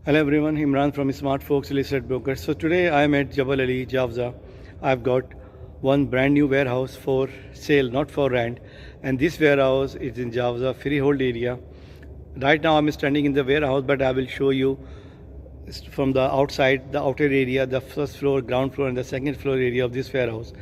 Hello everyone, Imran from Smart Folks Listed Brokers. So today I am at Jebel Ali, Jafza. I've got one brand new warehouse for sale, not for rent. And this warehouse is in Jafza freehold area. Right now I'm standing in the warehouse, but I will show you from the outside, the outer area, the first floor, ground floor and the second floor area of this warehouse.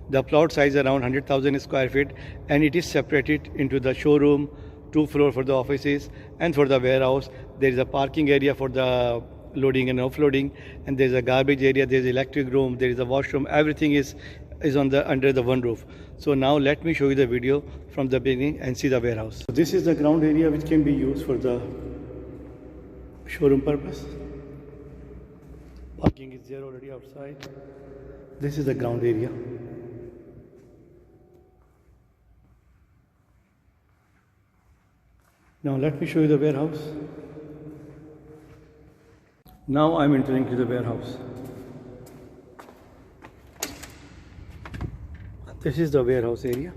The plot size around 100,000 square feet, and it is separated into the showroom, 2 floor for the offices, and for the warehouse there is a parking area for the loading and offloading, and there is a garbage area, there is electric room, there is a washroom. Everything is under the one roof. So now let me show you the video from the beginning and see the warehouse. So this is the ground area which can be used for the showroom purpose. Parking is there already outside. This is the ground area. Now let me show you the warehouse. Now I'm entering to the warehouse. This is the warehouse area.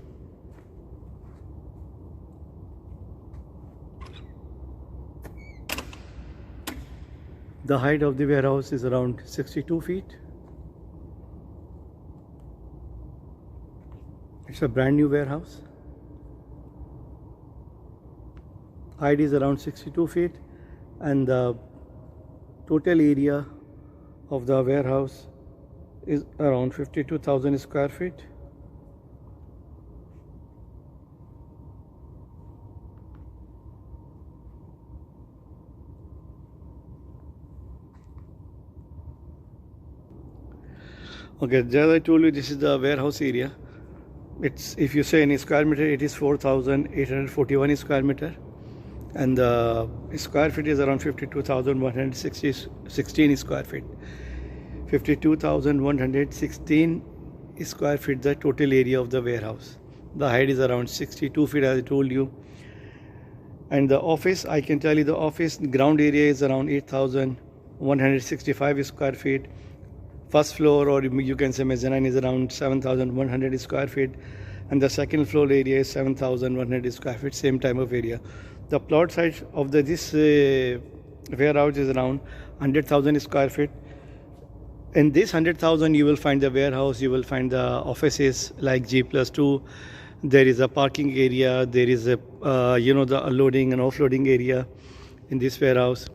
The height of the warehouse is around 62 feet. It's a brand new warehouse. Height is around 62 feet, and the total area of the warehouse is around 52,000 square feet. Okay, as I told you, this is the warehouse area. It's, if you say in square meter, it is 4,841 square meter, and the square feet is around 52,116 square feet. 52,116 square feet the total area of the warehouse. The height is around 62 feet, as I told you. And the office, I can tell you, the office ground area is around 8,165 square feet. First floor, or you can say mezzanine, is around 7,100 square feet, and the second floor area is 7,100 square feet, same type of area. The plot size of this warehouse is around 100,000 square feet. In this 100,000 you will find the warehouse, you will find the offices like G+2, there is a parking area, there is a the loading and offloading area in this warehouse.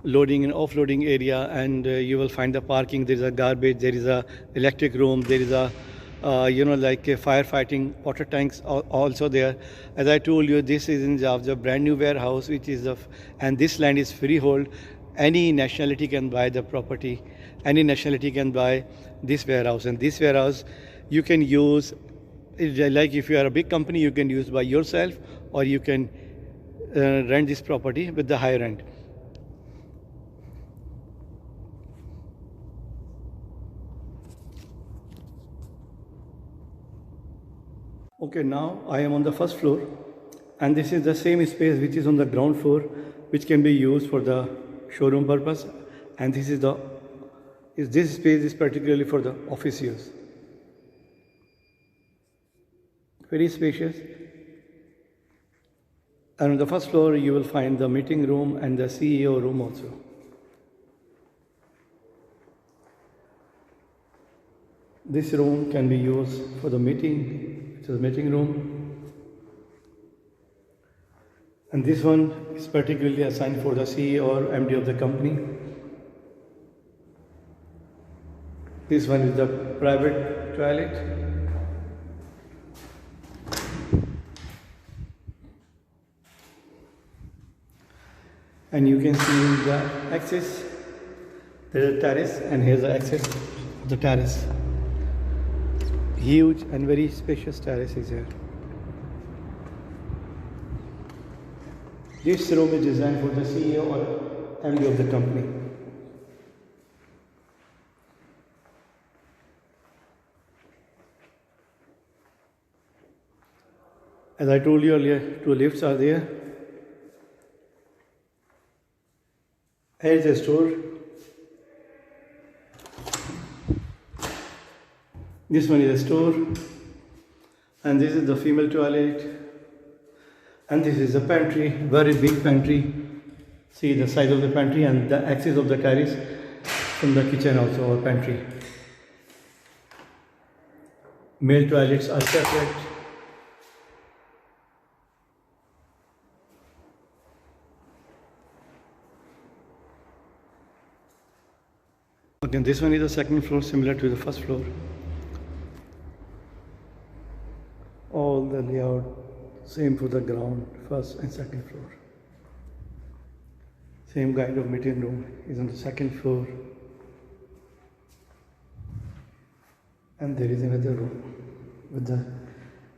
Loading and offloading area, and you will find the parking, there is a garbage, there is a electric room, there is a like a firefighting water tanks also there. As I told you, this is in Jafza, brand new warehouse, which is and this land is freehold. Any nationality can buy the property, any nationality can buy this warehouse, and this warehouse you can use, like if you are a big company, you can use by yourself, or you can rent this property with the high rent. Okay, now I am on the first floor, and this is the same space which is on the ground floor, which can be used for the showroom purpose, and this space is particularly for the office use. Very spacious. And on the first floor you will find the meeting room and the CEO room also. This room can be used for the meeting. It's a meeting room, and this one is particularly assigned for the CEO or MD of the company. This one is the private toilet. And you can see the access. There is a terrace, and here's the access to the terrace. Huge and very spacious terrace is here. This room is designed for the CEO or MD of the company. As I told you earlier, 2 lifts are there. Here is a store. This one is a store, and this is the female toilet, and this is a pantry, very big pantry. See the size of the pantry and the axis of the terrace from the kitchen also, or pantry. Male toilets are separate. Okay, this one is the second floor, similar to the first floor. All the layout same for the ground, first and second floor. Same kind of meeting room is on the second floor. And there is another room with the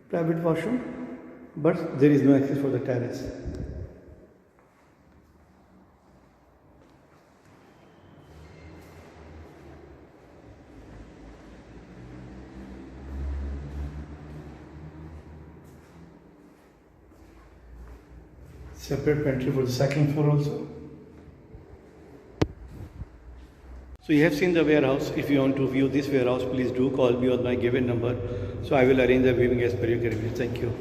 private washroom, but there is no access for the terrace. Separate pantry for the second floor also. So you have seen the warehouse. If you want to view this warehouse, please do call me on my given number. So I will arrange the viewing as per your convenience. Thank you.